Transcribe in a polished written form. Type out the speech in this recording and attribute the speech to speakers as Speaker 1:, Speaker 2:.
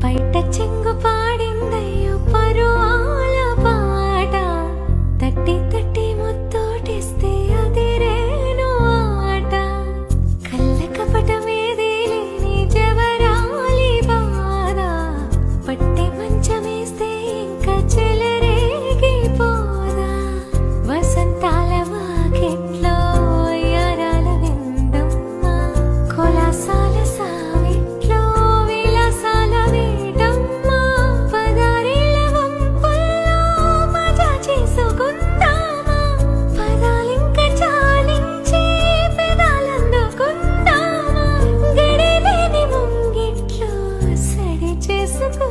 Speaker 1: బయట చెంగు పాడిందయ్యో పరువాల పాట తట్టి తట్టి ముత్తోటిస్తే అదిరేను ఆట కళ్ళ కపటమేది లేని జవరాలి బాధ పట్టె మంచమేస్తే ఇంకా చెలరేగిపోదా వసంతాల వాకిట్లో యారాల విందమ్మ కొలాసాల సావిట్లో విలాసాల వేడమ్మ పదారేళ్ళ వంపుల్లో మజా చేసుకుందామా పదాలింక చాలించి పెదాలందుకుందామా గడిలేని ముంగిట్లో సడి చేసుకుందామా